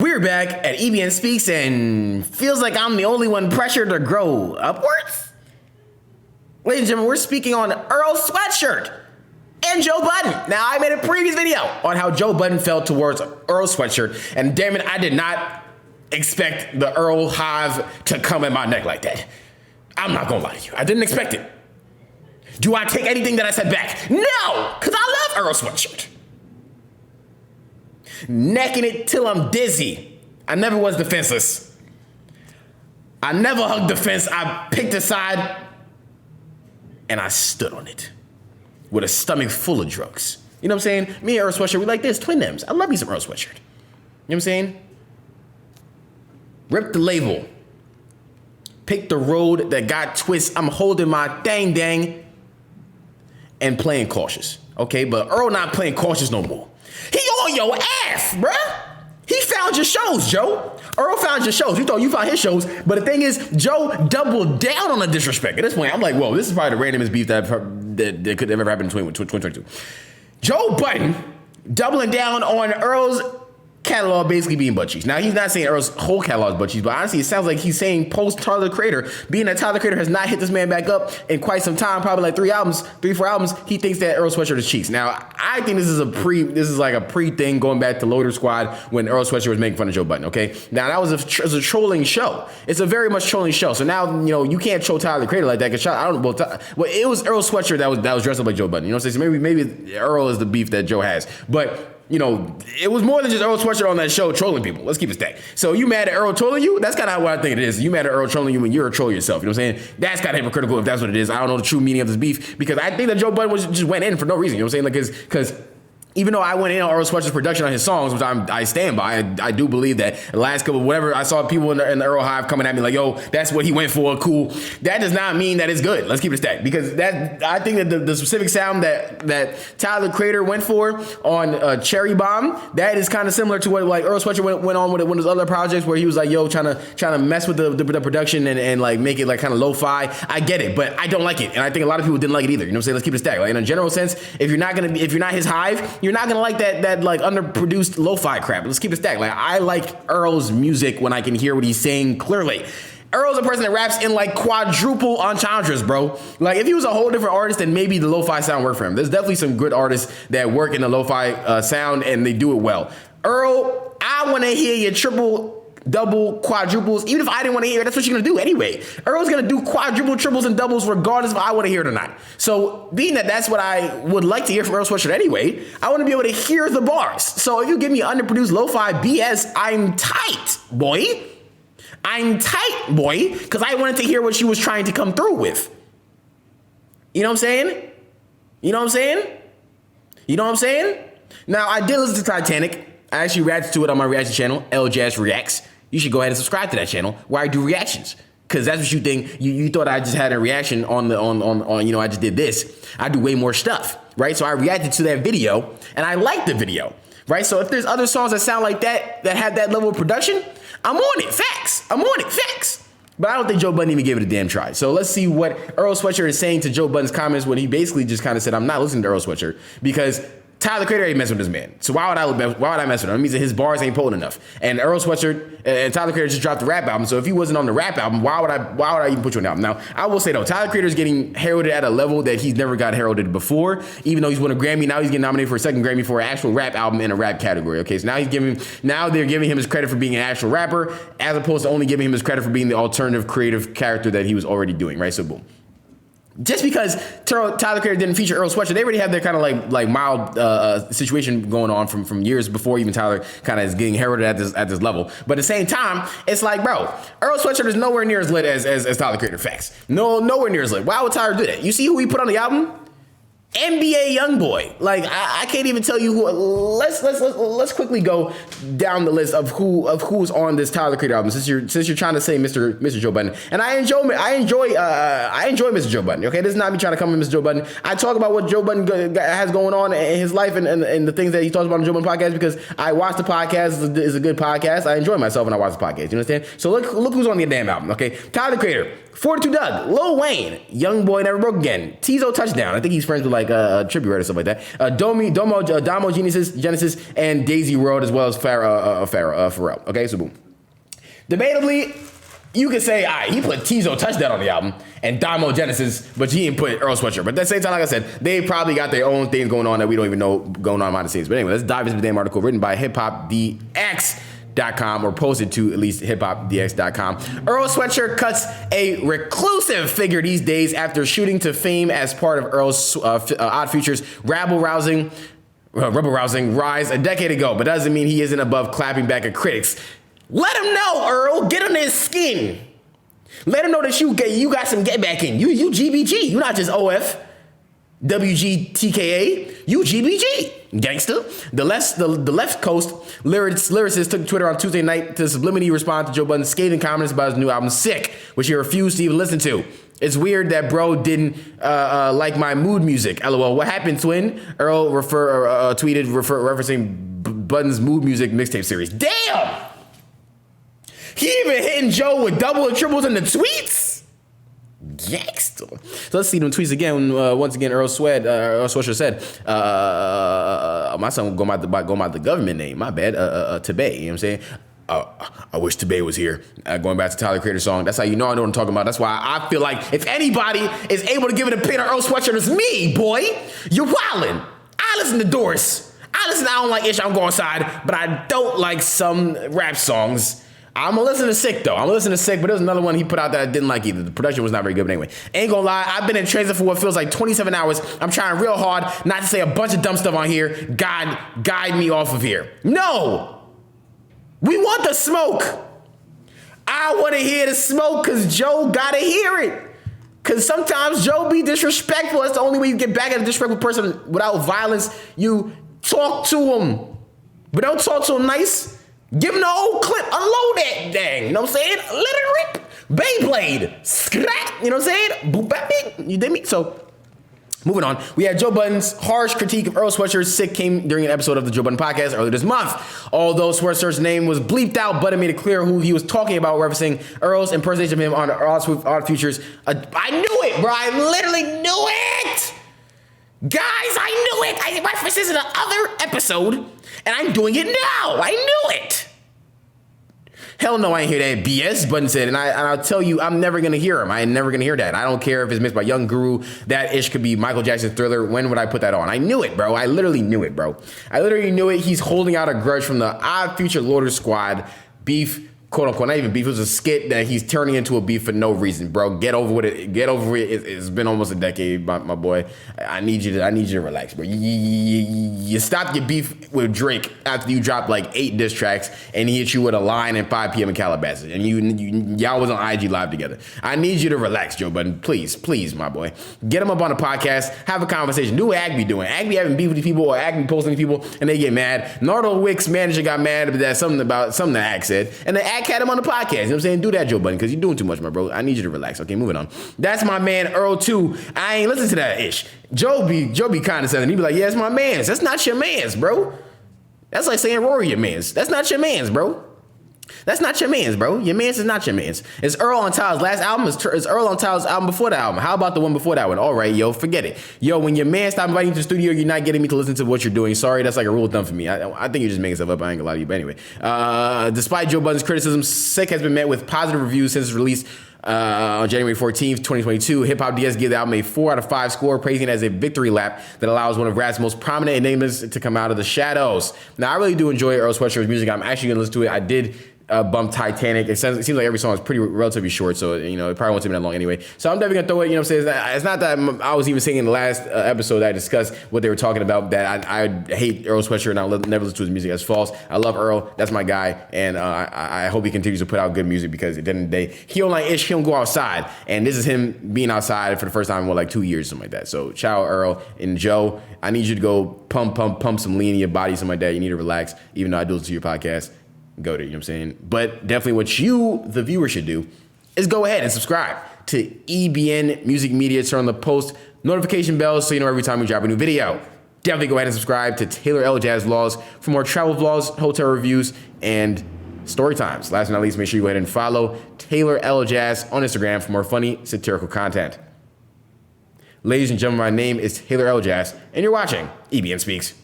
We're back at EBN Speaks, and feels like I'm the only one pressured to grow upwards. Ladies and gentlemen, we're speaking on Earl Sweatshirt and Joe Budden. Now, I made a previous video on how Joe Budden felt towards Earl Sweatshirt, and damn it, I did not expect the Earl hive to come in my neck like that. I'm not gonna lie to you, I didn't expect it. Do I take anything that I said back? No, because I love Earl Sweatshirt. Necking it till I'm dizzy. I never was defenseless. I never hugged the fence. I picked a side and I stood on it with a stomach full of drugs. You know what I'm saying? Me and Earl Sweatshirt, we like this, twin names. I love me some Earl Sweatshirt. You know what I'm saying? Rip the label. Pick the road that got twists. I'm holding my dang and playing cautious. Okay, but Earl not playing cautious no more. He on your ass, bruh. He found your shows, Joe. Earl found your shows. You thought you found his shows, but the thing is, Joe doubled down on the disrespect. At this point, I'm like, whoa, this is probably the randomest beef that could ever happen in 2022. Joe Budden doubling down on Earl's catalog basically being butt cheeks. Now, he's not saying Earl's whole catalog is butt cheeks, but honestly, it sounds like he's saying post Tyler the Creator, being that Tyler the Creator has not hit this man back up in quite some time, probably like 4 albums, he thinks that Earl Sweatshirt is cheeks. Now, I think this is like a pre thing going back to Loader Squad when Earl Sweatshirt was making fun of Joe Budden, okay? Now, that was a trolling show. It's a very much trolling show. So now, you know, you can't troll Tyler the Creator like that, because well, it was Earl Sweatshirt that was dressed up like Joe Budden. You know what I'm saying? So maybe Earl is the beef that Joe has. But you know, it was more than just Earl Sweatshirt on that show trolling people. Let's keep it stacked. So you mad at Earl trolling you? That's kind of what I think it is. You mad at Earl trolling you when you're a troll yourself. You know what I'm saying? That's kind of hypocritical if that's what it is. I don't know the true meaning of this beef, because I think that Joe Budden just went in for no reason. You know what I'm saying? Like, because even though I went in on Earl Sweatshirt's production on his songs, which I stand by, I do believe that the last couple, whatever, I saw people in the Earl Hive coming at me like, yo, that's what he went for, cool. That does not mean that it's good. Let's keep it stacked, because that, I think that the specific sound that Tyler the Creator went for on Cherry Bomb, that is kind of similar to what like Earl Sweatshirt went on with one of his other projects, where he was like, yo, trying to mess with the production and like make it like kind of lo-fi. I get it, but I don't like it, and I think a lot of people didn't like it either. You know what I'm saying? Let's keep it stacked. Like, in a general sense, if you're not his hive, you're not gonna like that like underproduced lo-fi crap. Let's keep it stacked. Like, I like Earl's music when I can hear what he's saying clearly. Earl's a person that raps in like quadruple entendres, bro. Like, if he was a whole different artist, then maybe the lo-fi sound worked for him. There's definitely some good artists that work in the lo-fi sound and they do it well. Earl, I want to hear your triple, double, quadruples. Even if I didn't want to hear it, that's what you're gonna do anyway. Earl's gonna do quadruple, triples, and doubles regardless if I want to hear it or not. So, being that that's what I would like to hear from Earl Sweatshirt anyway, I want to be able to hear the bars. So if you give me underproduced lo-fi BS, I'm tight, boy. I'm tight, boy, because I wanted to hear what she was trying to come through with. You know what I'm saying? You know what I'm saying? You know what I'm saying? Now, I did listen to Titanic. I actually reacted to it on my reaction channel, Elajas Reacts. You should go ahead and subscribe to that channel where I do reactions. Cause that's what you think. You thought I just had a reaction on you know, I just did this. I do way more stuff, right? So I reacted to that video and I liked the video, right? So if there's other songs that sound like that have that level of production, I'm on it. Facts. I'm on it. Facts. But I don't think Joe Budden even gave it a damn try. So let's see what Earl Sweatshirt is saying to Joe Budden's comments when he basically just kind of said, I'm not listening to Earl Sweatshirt because Tyler the Creator ain't messing with this man. So why would I mess with him? It means that his bars ain't potent enough. And Earl Sweatshirt and Tyler the Creator just dropped the rap album. So if he wasn't on the rap album, why would I even put you on the album? Now, I will say though, Tyler the Creator is getting heralded at a level that he's never got heralded before. Even though he's won a Grammy, now he's getting nominated for a second Grammy for an actual rap album in a rap category. Okay, so now they're giving him his credit for being an actual rapper, as opposed to only giving him his credit for being the alternative creative character that he was already doing. Right? So boom. Just because Tyler the Creator didn't feature Earl Sweatshirt, they already have their kind of like mild situation going on from years before even Tyler kind of is getting heralded at this level. But at the same time, it's like, bro, Earl Sweatshirt is nowhere near as lit as Tyler the Creator. Facts. Nowhere near as lit. Why would Tyler do that? You see who he put on the album? NBA YoungBoy. Like, I can't even tell you who. Let's quickly go down the list of who's on this Tyler the Creator album. Since you're trying to say Mr. Joe Budden, and I enjoy Mr. Joe Budden. Okay, this is not me trying to come at Mr. Joe Budden. I talk about what Joe Budden has going on in his life and the things that he talks about on the Joe Budden podcast because I watch the podcast. It's a good podcast. I enjoy myself when I watch the podcast. You understand? So look who's on the damn album. Okay, Tyler the Creator, 42 Doug, Lil Wayne, Young Boy Never Broke Again, Tizo Touchdown. I think he's friends with like like a tribute or something like that. Domo Genesis, and Daisy World, as well as Pharrell. Okay, so boom. Debatably, you could say, he put Tizo Touchdown on the album and Domo Genesis, but he didn't put Earl Sweatshirt. But at the same time, like I said, they probably got their own things going on that we don't even know going on behind the scenes. But anyway, let's dive into the damn article written by hiphopdx.com, or posted to at least hiphopdx.com. Earl Sweatshirt cuts a reclusive figure these days after shooting to fame as part of Earl's Odd Future's rabble-rousing rise a decade ago, but doesn't mean he isn't above clapping back at critics. Let him know, Earl. Get under his skin. Let him know that you got some get back in. You GBG. You not just OF. WGTKA. You GBG. Gangster. The left coast lyricist took to Twitter on Tuesday night to subliminally respond to Joe Budden's scathing comments about his new album, Sick, which he refused to even listen to. It's weird that bro didn't like my mood music. LOL. What happened, twin? Earl tweeted referencing Budden's mood music mixtape series. Damn! He even hitting Joe with double and triples in the tweets? Gangster. So let's see them tweets again. Once again, Earl Sweatshirt said, my son will go by the government name. My bad. Tebey. You know what I'm saying? I wish Tebey was here. Going back to Tyler Creator's song. That's how you know I know what I'm talking about. That's why I feel like if anybody is able to give it a pin on Earl Sweatshirt, it's me, boy. You're wildin'. I listen to Doris. I don't like Ish, I'm going inside, but I don't like some rap songs. I'm gonna listen to Sick though. But there's another one he put out that I didn't like either. The production was not very good, but anyway. Ain't gonna lie, I've been in transit for what feels like 27 hours. I'm trying real hard not to say a bunch of dumb stuff on here. God, guide me off of here. No! We want the smoke. I wanna hear the smoke because Joe gotta hear it. Because sometimes Joe be disrespectful. That's the only way you get back at a disrespectful person without violence. You talk to him. But don't talk to him nice. Give him the old clip. Unload that dang. You know what I'm saying? Let it rip. Beyblade. Scrap. You know what I'm saying? Boop, bap, bing. You dig me? So, moving on. We had Joe Budden's harsh critique of Earl Sweatshirt's Sick came during an episode of the Joe Budden podcast earlier this month. Although Sweatshirt's name was bleeped out, Budden made it clear who he was talking about, referencing Earl's impersonation of him on Odd Futures. I knew it, bro. I literally knew it. Guys, I knew it. I referenced this in another episode, and I'm doing it now. I knew it. Hell no, I ain't hear that BS, Budden said, and I'll tell you, I'm never gonna hear him. I ain't never gonna hear that. I don't care if it's mixed by Young Guru. That ish could be Michael Jackson's Thriller. When would I put that on? I knew it, bro. I literally knew it, bro. I literally knew it. He's holding out a grudge from the Odd Future Loader Squad beef. Quote unquote, not even beef. It was a skit that he's turning into a beef for no reason, bro. Get over with it. Get over it. It's been almost a decade, my boy. I need you to relax, bro. You stopped your beef with Drake after you dropped like 8 diss tracks, and he hit you with a line at 5 p.m. in Calabasas, and y'all was on IG Live together. I need you to relax, Joe Budden. Please, my boy. Get him up on the podcast. Have a conversation. Do what Agby doing. Agby having beef with these people, or Agby posting these people, and they get mad. Nardo Wick's manager got mad about something that Ag said, and the Ag had him on the podcast. You know what I'm saying? Do that, Joe Budden, because you're doing too much, my bro. I need you to relax. Okay, moving on. That's my man, Earl, too. I ain't listen to that ish. Joe be condescending. He be like, yeah, it's my mans. That's not your mans, bro. That's like saying Rory your mans. That's not your mans, bro. That's not your mans, bro. Your mans is not your mans. It's Earl on Tyler's last album. It's Earl on Tyler's album before the album. How about the one before that one? All right, yo, forget it. Yo, when your man stop inviting you to the studio, you're not getting me to listen to what you're doing. Sorry, that's like a rule of thumb for me. I think you're just making stuff up. I ain't gonna lie to you. But anyway, despite Joe Budden's criticism, Sick has been met with positive reviews since its release on January 14th, 2022. Hip Hop DS gave the album a 4 out of 5 score, praising it as a victory lap that allows one of rap's most prominent enigmas to come out of the shadows. Now, I really do enjoy Earl Sweatshirt's music. I'm actually gonna listen to it. I did bump Titanic. It seems like every song is pretty relatively short, so it probably won't take me that long anyway. So I'm definitely gonna throw it. You know what I'm saying? It's not that I was even saying in the last episode that I discussed what they were talking about, that I hate Earl Sweatshirt and I'll never listen to his music. That's false. I love Earl. That's my guy, and I hope he continues to put out good music, because at the end of the day, he don't like ish. He don't go outside, and this is him being outside for the first time in like 2 years, something like that. So ciao, Earl and Joe. I need you to go pump some lean in your body, something like that. You need to relax, even though I do listen to your podcast. Go to, you know what I'm saying? But definitely what you, the viewer, should do is go ahead and subscribe to EBN Music Media. Turn on the post notification bell so you know every time we drop a new video. Definitely go ahead and subscribe to Taylor Elajas Vlogs for more travel vlogs, hotel reviews, and story times. Last but not least, make sure you go ahead and follow Taylor Elajas on Instagram for more funny, satirical content. Ladies and gentlemen, my name is Taylor Elajas, and you're watching EBN Speaks.